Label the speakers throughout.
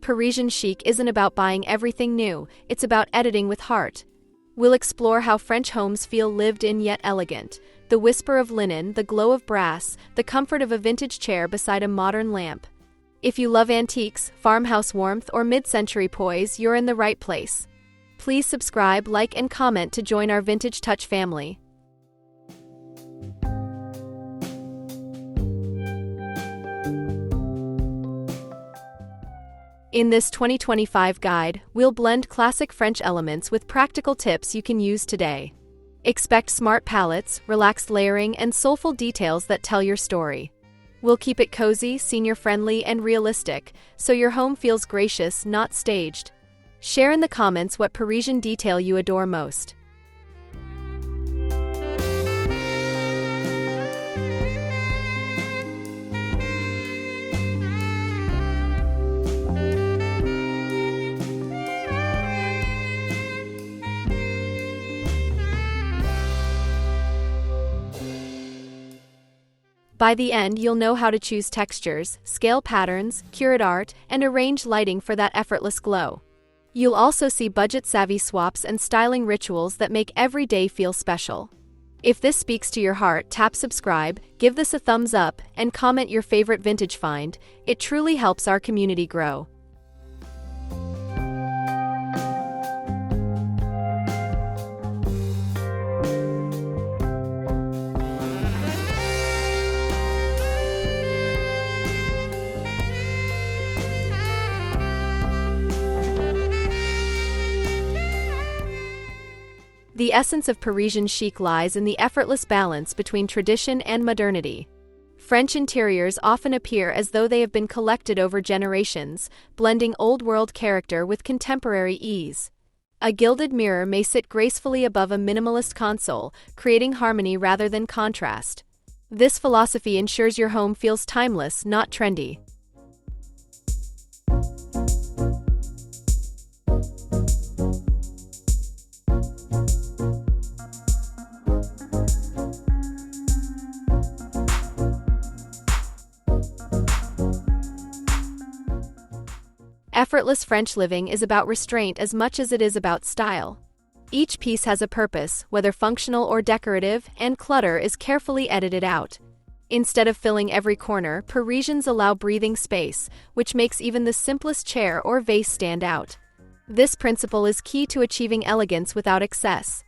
Speaker 1: Parisian Chic isn't about buying everything new, it's about editing with heart. We'll explore how French homes feel lived in yet elegant. The whisper of linen, the glow of brass, the comfort of a vintage chair beside a modern lamp. If you love antiques, farmhouse warmth, or mid-century poise, you're in the right place. Please subscribe, like, and comment to join our Vintage Touch family. In this 2025 guide, we'll blend classic French elements with practical tips you can use today. Expect smart palettes, relaxed layering, and soulful details that tell your story. We'll keep it cozy, senior-friendly, and realistic, so your home feels gracious, not staged. Share in the comments what Parisian detail you adore most. By the end, you'll know how to choose textures, scale patterns, curate art, and arrange lighting for that effortless glow. You'll also see budget-savvy swaps and styling rituals that make every day feel special. If this speaks to your heart, tap subscribe, give this a thumbs up, and comment your favorite vintage find. It truly helps our community grow. The essence of Parisian chic lies in the effortless balance between tradition and modernity. French interiors often appear as though they have been collected over generations, blending old-world character with contemporary ease. A gilded mirror may sit gracefully above a minimalist console, creating harmony rather than contrast. This philosophy ensures your home feels timeless, not trendy. Effortless French living is about restraint as much as it is about style. Each piece has a purpose, whether functional or decorative, and clutter is carefully edited out. Instead of filling every corner, Parisians allow breathing space, which makes even the simplest chair or vase stand out. This principle is key to achieving elegance without excess.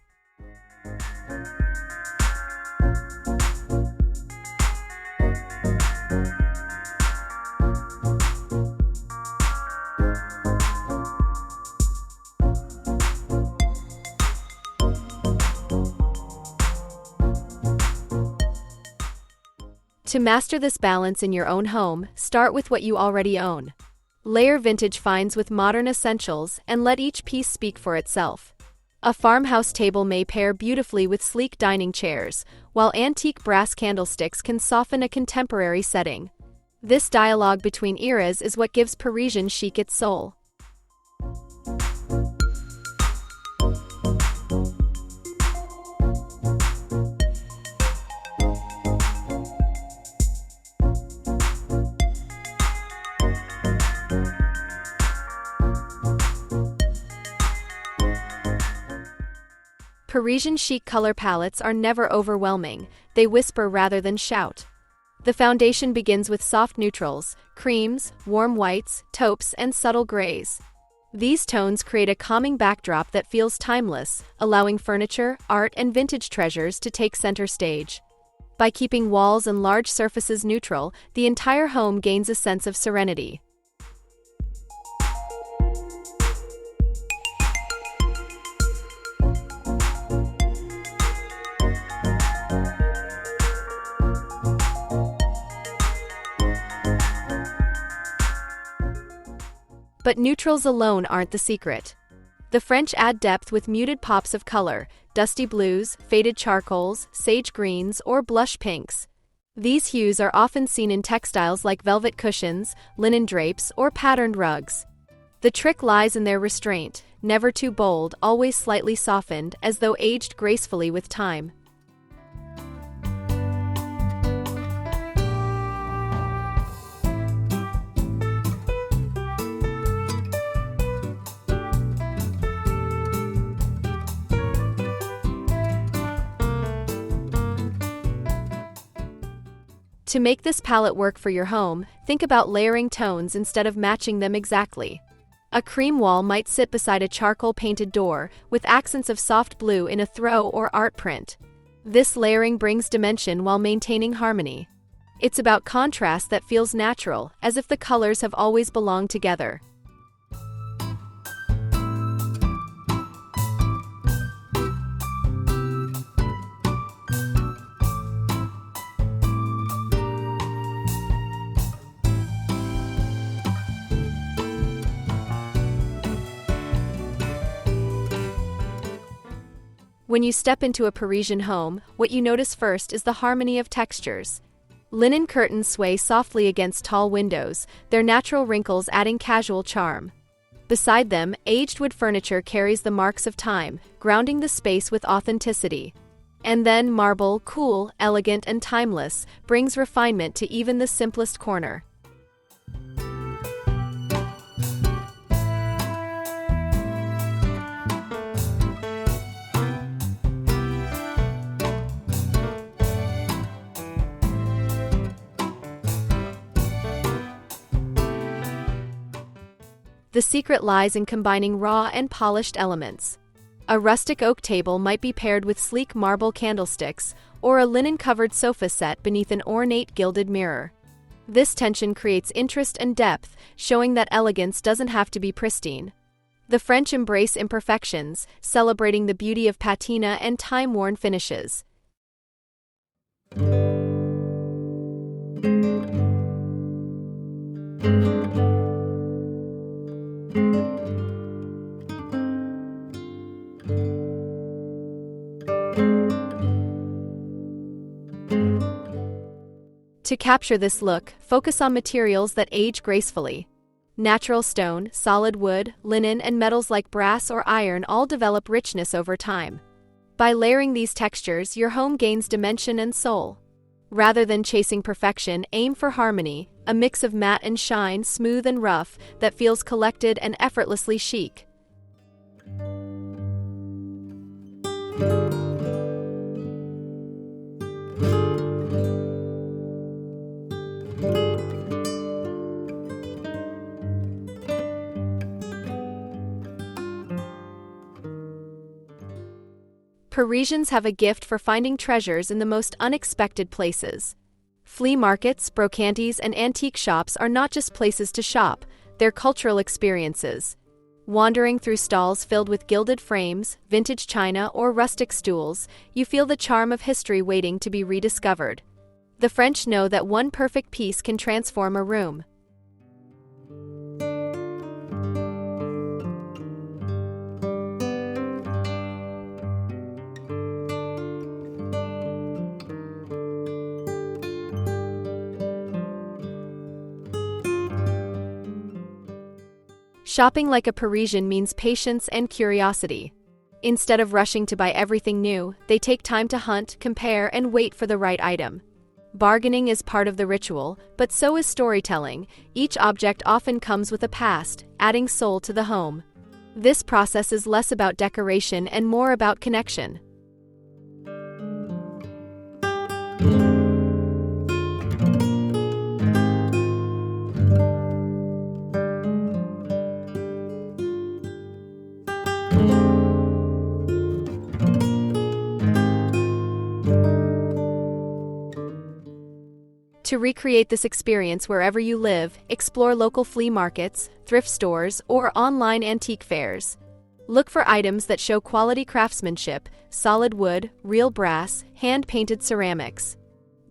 Speaker 1: To master this balance in your own home, start with what you already own. Layer vintage finds with modern essentials and let each piece speak for itself. A farmhouse table may pair beautifully with sleek dining chairs, while antique brass candlesticks can soften a contemporary setting. This dialogue between eras is what gives Parisian chic its soul. Parisian chic color palettes are never overwhelming, they whisper rather than shout. The foundation begins with soft neutrals, creams, warm whites, taupes, and subtle grays. These tones create a calming backdrop that feels timeless, allowing furniture, art, and vintage treasures to take center stage. By keeping walls and large surfaces neutral, the entire home gains a sense of serenity. But neutrals alone aren't the secret. The French add depth with muted pops of color, dusty blues, faded charcoals, sage greens, or blush pinks. These hues are often seen in textiles like velvet cushions, linen drapes, or patterned rugs. The trick lies in their restraint, never too bold, always slightly softened, as though aged gracefully with time. To make this palette work for your home, think about layering tones instead of matching them exactly. A cream wall might sit beside a charcoal-painted door, with accents of soft blue in a throw or art print. This layering brings dimension while maintaining harmony. It's about contrast that feels natural, as if the colors have always belonged together. When you step into a Parisian home, what you notice first is the harmony of textures. Linen curtains sway softly against tall windows, their natural wrinkles adding casual charm. Beside them, aged wood furniture carries the marks of time, grounding the space with authenticity. And then marble, cool, elegant, and timeless, brings refinement to even the simplest corner. The secret lies in combining raw and polished elements. A rustic oak table might be paired with sleek marble candlesticks, or a linen-covered sofa set beneath an ornate gilded mirror. This tension creates interest and depth, showing that elegance doesn't have to be pristine. The French embrace imperfections, celebrating the beauty of patina and time-worn finishes. To capture this look, focus on materials that age gracefully. Natural stone, solid wood, linen, and metals like brass or iron all develop richness over time. By layering these textures, your home gains dimension and soul. Rather than chasing perfection, aim for harmony, a mix of matte and shine, smooth and rough, that feels collected and effortlessly chic. Parisians have a gift for finding treasures in the most unexpected places. Flea markets, brocantes, and antique shops are not just places to shop, they're cultural experiences. Wandering through stalls filled with gilded frames, vintage china, or rustic stools, you feel the charm of history waiting to be rediscovered. The French know that one perfect piece can transform a room. Shopping like a Parisian means patience and curiosity. Instead of rushing to buy everything new, they take time to hunt, compare, and wait for the right item. Bargaining is part of the ritual, but so is storytelling. Each object often comes with a past, adding soul to the home. This process is less about decoration and more about connection. To recreate this experience wherever you live, explore local flea markets, thrift stores, or online antique fairs. Look for items that show quality craftsmanship, solid wood, real brass, hand-painted ceramics.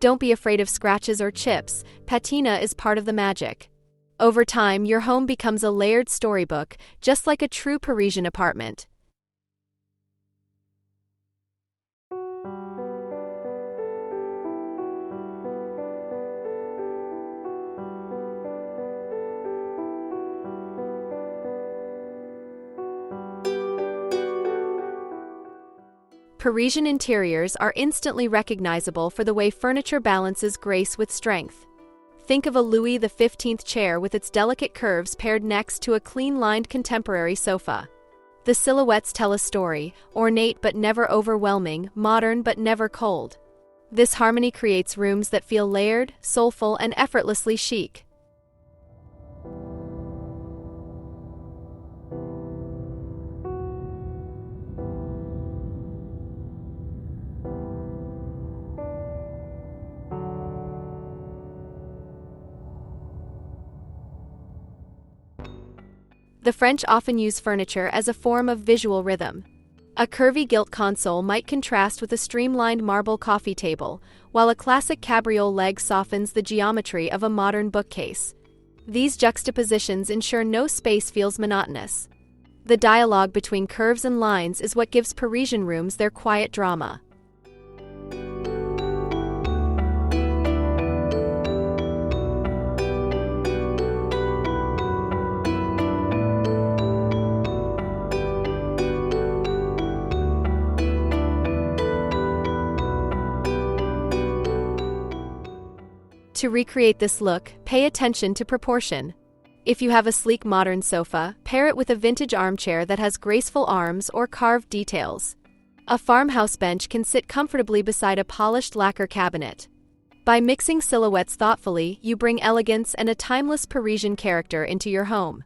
Speaker 1: Don't be afraid of scratches or chips, patina is part of the magic. Over time, your home becomes a layered storybook, just like a true Parisian apartment. Parisian interiors are instantly recognizable for the way furniture balances grace with strength. Think of a Louis XV chair with its delicate curves paired next to a clean-lined contemporary sofa. The silhouettes tell a story, ornate but never overwhelming, modern but never cold. This harmony creates rooms that feel layered, soulful, and effortlessly chic. The French often use furniture as a form of visual rhythm. A curvy gilt console might contrast with a streamlined marble coffee table, while a classic cabriole leg softens the geometry of a modern bookcase. These juxtapositions ensure no space feels monotonous. The dialogue between curves and lines is what gives Parisian rooms their quiet drama. To recreate this look, pay attention to proportion. If you have a sleek modern sofa, pair it with a vintage armchair that has graceful arms or carved details. A farmhouse bench can sit comfortably beside a polished lacquer cabinet. By mixing silhouettes thoughtfully, you bring elegance and a timeless Parisian character into your home.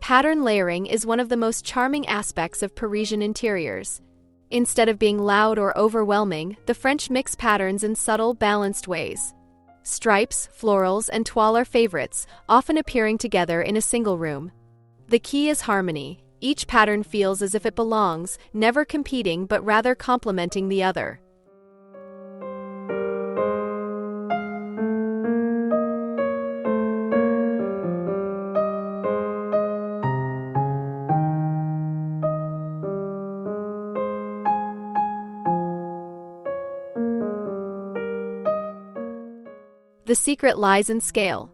Speaker 1: Pattern layering is one of the most charming aspects of Parisian interiors. Instead of being loud or overwhelming, the French mix patterns in subtle, balanced ways. Stripes, florals, and toile are favorites, often appearing together in a single room. The key is harmony. Each pattern feels as if it belongs, never competing but rather complementing the other. The secret lies in scale.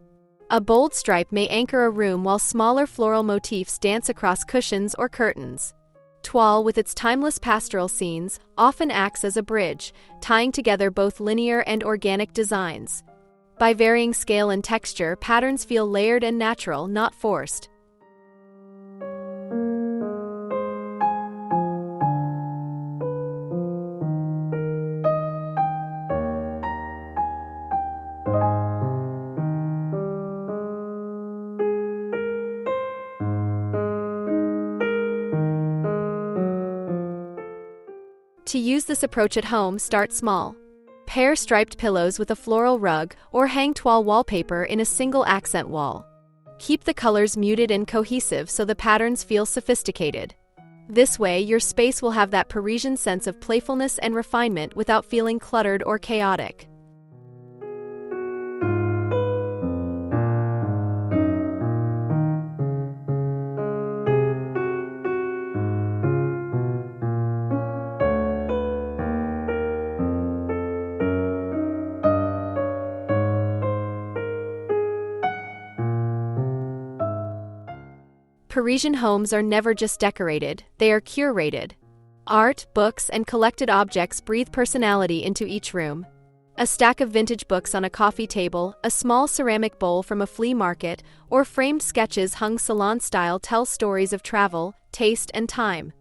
Speaker 1: A bold stripe may anchor a room while smaller floral motifs dance across cushions or curtains. Toile, with its timeless pastoral scenes, often acts as a bridge, tying together both linear and organic designs. By varying scale and texture, patterns feel layered and natural, not forced. To use this approach at home, start small. Pair striped pillows with a floral rug or hang toile wallpaper in a single accent wall. Keep the colors muted and cohesive so the patterns feel sophisticated. This way, your space will have that Parisian sense of playfulness and refinement without feeling cluttered or chaotic. Parisian homes are never just decorated, they are curated. Art, books, and collected objects breathe personality into each room. A stack of vintage books on a coffee table, a small ceramic bowl from a flea market, or framed sketches hung salon-style tell stories of travel, taste, and time.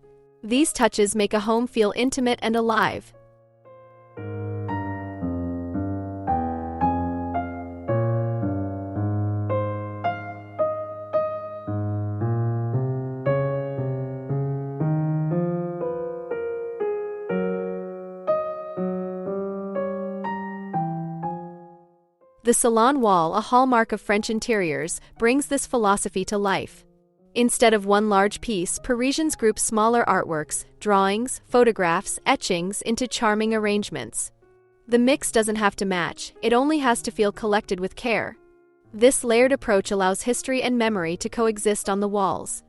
Speaker 1: These touches make a home feel intimate and alive. The salon wall, a hallmark of French interiors, brings this philosophy to life. Instead of one large piece, Parisians group smaller artworks, drawings, photographs, etchings into charming arrangements. The mix doesn't have to match, it only has to feel collected with care. This layered approach allows history and memory to coexist on the walls.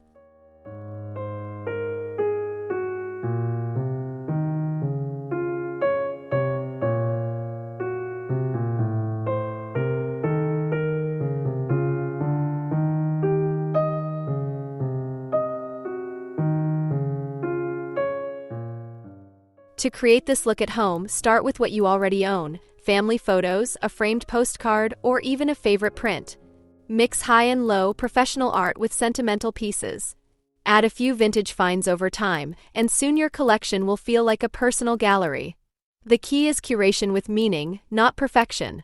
Speaker 1: To create this look at home, start with what you already own: family photos, a framed postcard, or even a favorite print. Mix high and low professional art with sentimental pieces. Add a few vintage finds over time, and soon your collection will feel like a personal gallery. The key is curation with meaning, not perfection.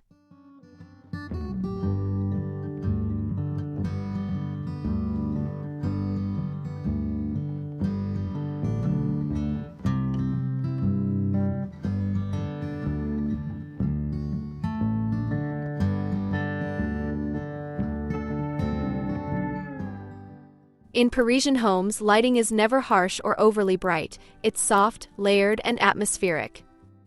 Speaker 1: In Parisian homes, lighting is never harsh or overly bright. It's soft, layered, and atmospheric.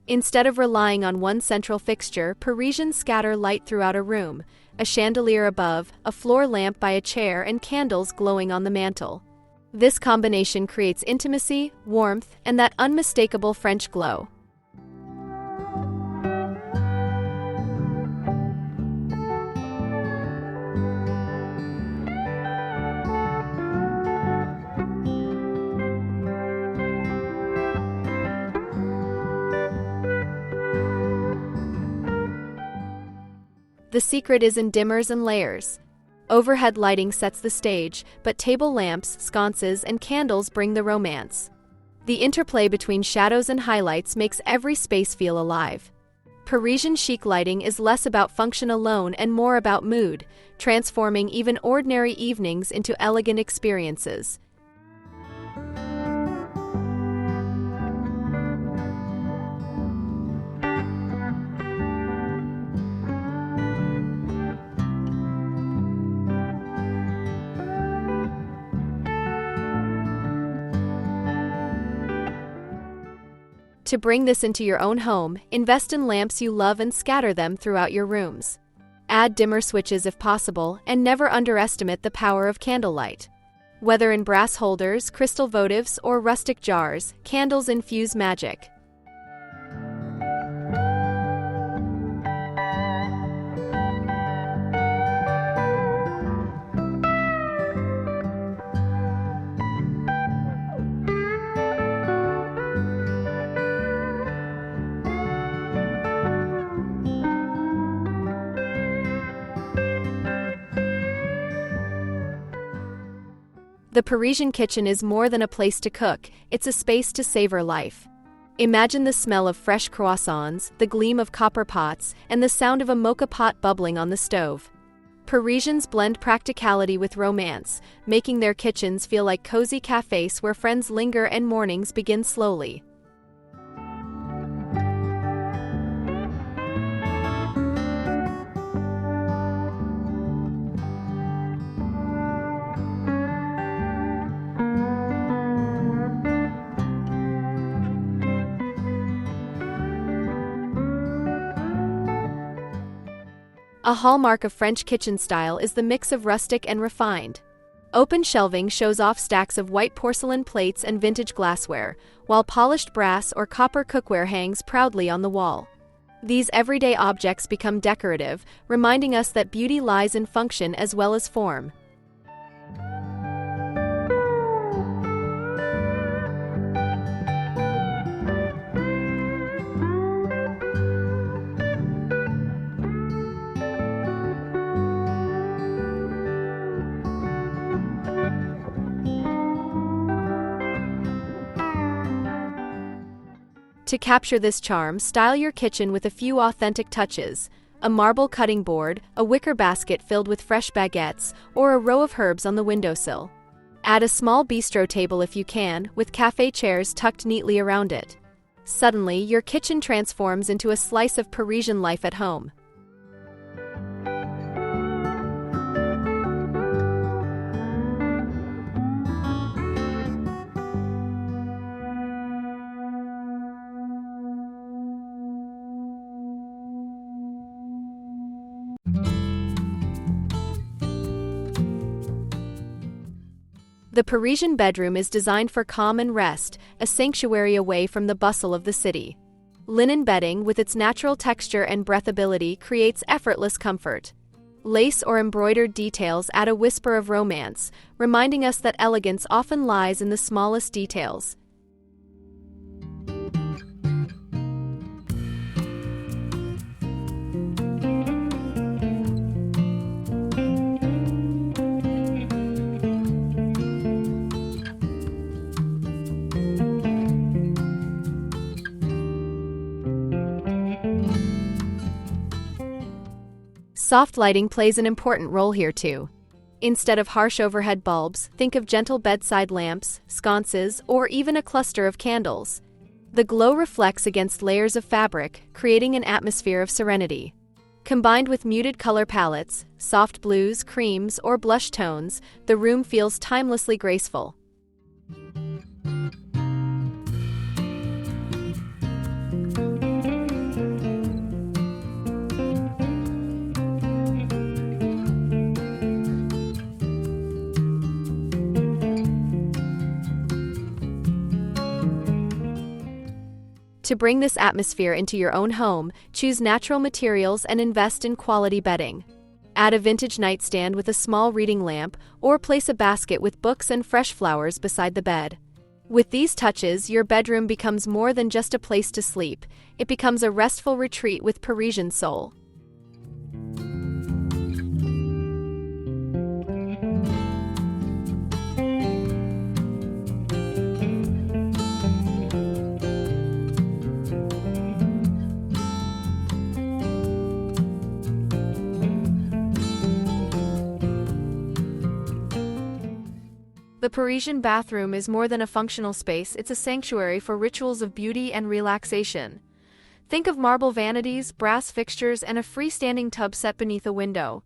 Speaker 1: Instead of relying on one central fixture, Parisians scatter light throughout a room: a chandelier above, a floor lamp by a chair, and candles glowing on the mantel. This combination creates intimacy, warmth, and that unmistakable French glow. The secret is in dimmers and layers. Overhead lighting sets the stage, but table lamps, sconces, and candles bring the romance. The interplay between shadows and highlights makes every space feel alive. Parisian chic lighting is less about function alone and more about mood, transforming even ordinary evenings into elegant experiences. To bring this into your own home, invest in lamps you love and scatter them throughout your rooms. Add dimmer switches if possible, and never underestimate the power of candlelight. Whether in brass holders, crystal votives, or rustic jars, candles infuse magic. The Parisian kitchen is more than a place to cook, it's a space to savor life. Imagine the smell of fresh croissants, the gleam of copper pots, and the sound of a mocha pot bubbling on the stove. Parisians blend practicality with romance, making their kitchens feel like cozy cafes where friends linger and mornings begin slowly. A hallmark of French kitchen style is the mix of rustic and refined. Open shelving shows off stacks of white porcelain plates and vintage glassware, while polished brass or copper cookware hangs proudly on the wall. These everyday objects become decorative, reminding us that beauty lies in function as well as form. To capture this charm, style your kitchen with a few authentic touches: a marble cutting board, a wicker basket filled with fresh baguettes, or a row of herbs on the windowsill. Add a small bistro table if you can, with cafe chairs tucked neatly around it. Suddenly, your kitchen transforms into a slice of Parisian life at home. The Parisian bedroom is designed for calm and rest, a sanctuary away from the bustle of the city. Linen bedding, with its natural texture and breathability, creates effortless comfort. Lace or embroidered details add a whisper of romance, reminding us that elegance often lies in the smallest details. Soft lighting plays an important role here too. Instead of harsh overhead bulbs, think of gentle bedside lamps, sconces, or even a cluster of candles. The glow reflects against layers of fabric, creating an atmosphere of serenity. Combined with muted color palettes, soft blues, creams, or blush tones, the room feels timelessly graceful. To bring this atmosphere into your own home, choose natural materials and invest in quality bedding. Add a vintage nightstand with a small reading lamp, or place a basket with books and fresh flowers beside the bed. With these touches, your bedroom becomes more than just a place to sleep. It becomes a restful retreat with Parisian soul. The Parisian bathroom is more than a functional space, it's a sanctuary for rituals of beauty and relaxation. Think of marble vanities, brass fixtures, and a freestanding tub set beneath a window.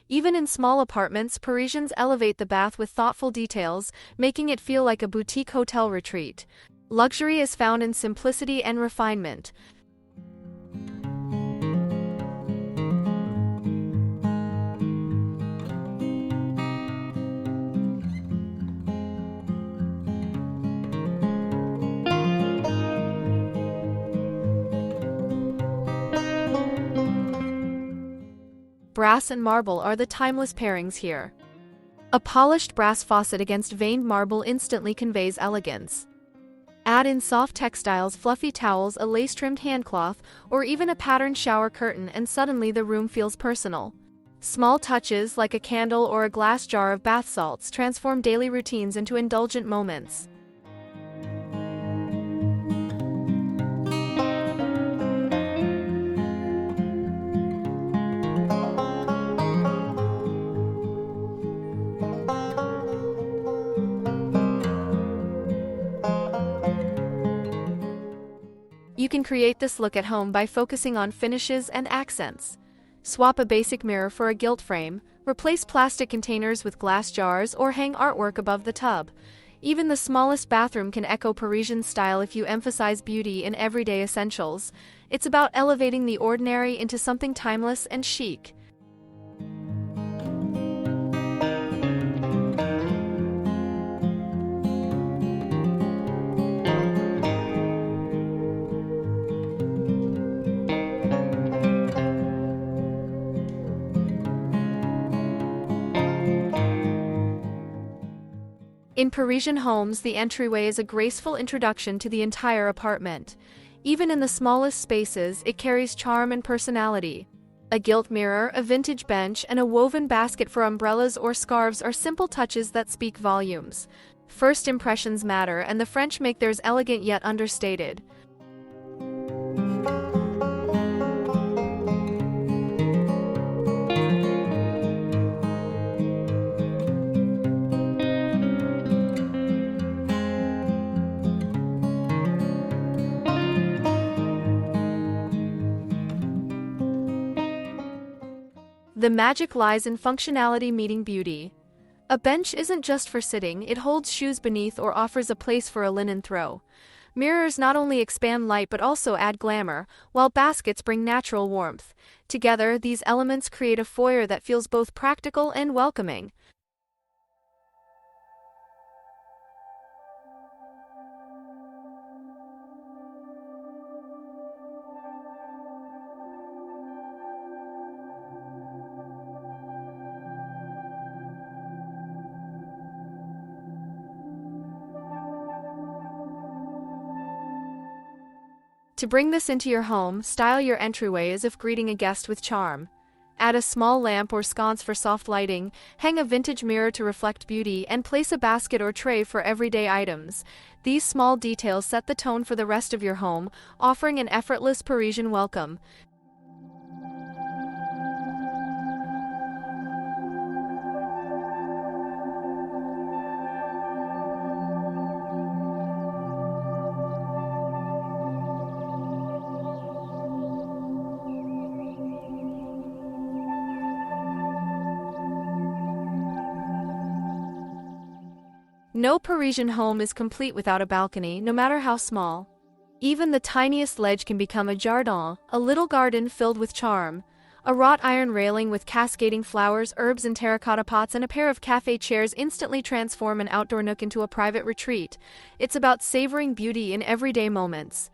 Speaker 1: Even in small apartments, Parisians elevate the bath with thoughtful details, making it feel like a boutique hotel retreat. Luxury is found in simplicity and refinement. Brass and marble are the timeless pairings here. A polished brass faucet against veined marble instantly conveys elegance. Add in soft textiles, fluffy towels, a lace-trimmed handcloth, or even a patterned shower curtain, and suddenly the room feels personal. Small touches, like a candle or a glass jar of bath salts, transform daily routines into indulgent moments. You can create this look at home by focusing on finishes and accents. Swap a basic mirror for a gilt frame, replace plastic containers with glass jars, or hang artwork above the tub. Even the smallest bathroom can echo Parisian style if you emphasize beauty in everyday essentials. It's about elevating the ordinary into something timeless and chic. In Parisian homes, the entryway is a graceful introduction to the entire apartment. Even in the smallest spaces, it carries charm and personality. A gilt mirror, a vintage bench, and a woven basket for umbrellas or scarves are simple touches that speak volumes. First impressions matter, and the French make theirs elegant yet understated. The magic lies in functionality meeting beauty. A bench isn't just for sitting, it holds shoes beneath or offers a place for a linen throw. Mirrors not only expand light but also add glamour, while baskets bring natural warmth. Together, these elements create a foyer that feels both practical and welcoming. To bring this into your home, style your entryway as if greeting a guest with charm. Add a small lamp or sconce for soft lighting, hang a vintage mirror to reflect beauty, and place a basket or tray for everyday items. These small details set the tone for the rest of your home, offering an effortless Parisian welcome. No Parisian home is complete without a balcony, no matter how small. Even the tiniest ledge can become a jardin, a little garden filled with charm. A wrought iron railing with cascading flowers, herbs and terracotta pots, and a pair of café chairs instantly transform an outdoor nook into a private retreat. It's about savoring beauty in everyday moments.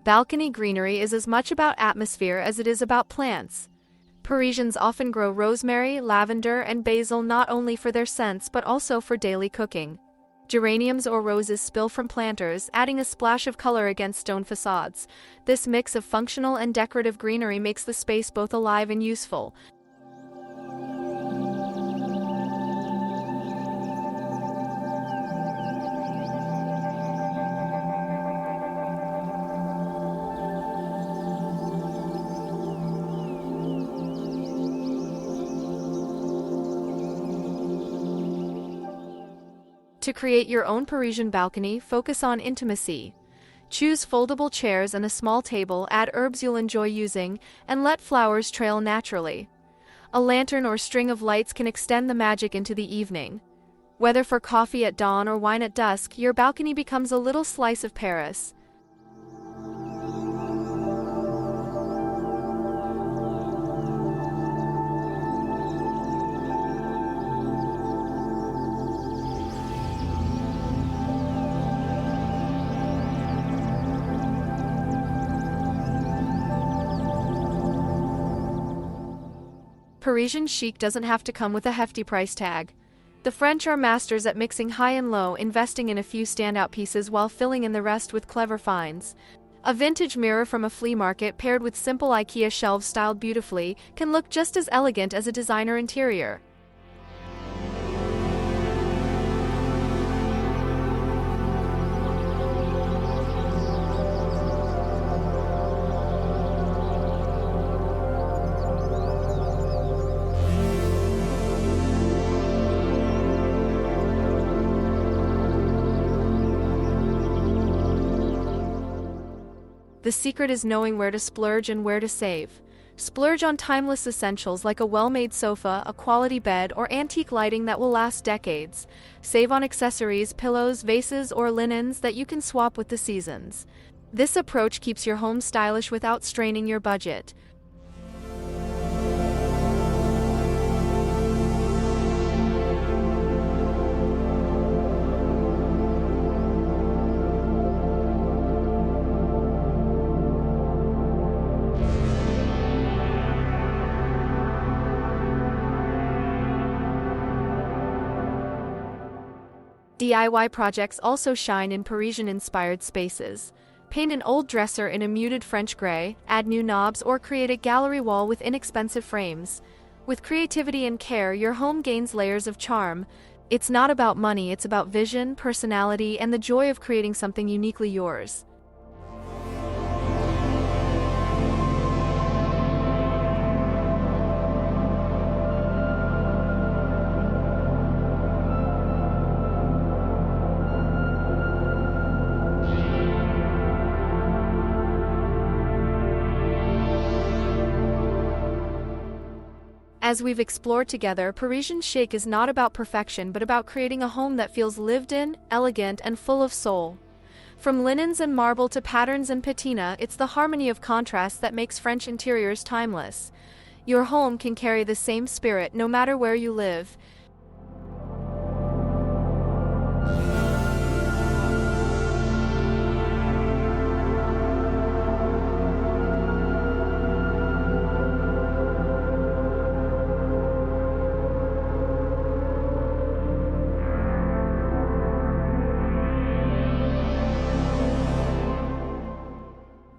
Speaker 1: Balcony greenery is as much about atmosphere as it is about plants. Parisians often grow rosemary, lavender, and basil not only for their scents but also for daily cooking. Geraniums or roses spill from planters, adding a splash of color against stone facades. This mix of functional and decorative greenery makes the space both alive and useful. To create your own Parisian balcony, focus on intimacy. Choose foldable chairs and a small table, add herbs you'll enjoy using, and let flowers trail naturally. A lantern or string of lights can extend the magic into the evening. Whether for coffee at dawn or wine at dusk, your balcony becomes a little slice of Paris. Parisian chic doesn't have to come with a hefty price tag. The French are masters at mixing high and low, investing in a few standout pieces while filling in the rest with clever finds. A vintage mirror from a flea market paired with simple IKEA shelves styled beautifully can look just as elegant as a designer interior. The secret is knowing where to splurge and where to save. Splurge on timeless essentials like a well-made sofa, a quality bed, or antique lighting that will last decades. Save on accessories, pillows, vases, or linens that you can swap with the seasons. This approach keeps your home stylish without straining your budget. DIY projects also shine in Parisian-inspired spaces. Paint an old dresser in a muted French gray, add new knobs, or create a gallery wall with inexpensive frames. With creativity and care, your home gains layers of charm. It's not about money, it's about vision, personality, and the joy of creating something uniquely yours. As we've explored together, Parisian chic is not about perfection but about creating a home that feels lived in, elegant, and full of soul. From linens and marble to patterns and patina, it's the harmony of contrast that makes French interiors timeless. Your home can carry the same spirit no matter where you live.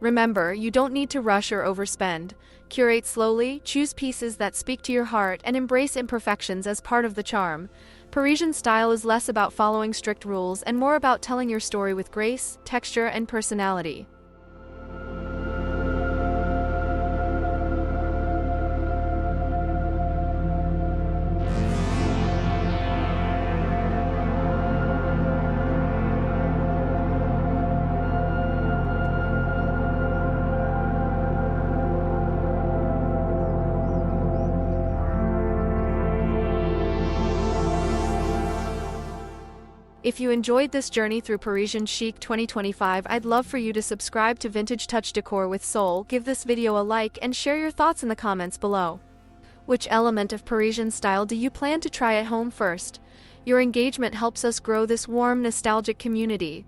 Speaker 1: Remember, you don't need to rush or overspend. Curate slowly, choose pieces that speak to your heart, and embrace imperfections as part of the charm. Parisian style is less about following strict rules and more about telling your story with grace, texture, and personality. If you enjoyed this journey through Parisian Chic 2025, I'd love for you to subscribe to Vintage Touch Decor with Soul, give this video a like, and share your thoughts in the comments below. Which element of Parisian style do you plan to try at home first? Your engagement helps us grow this warm, nostalgic community.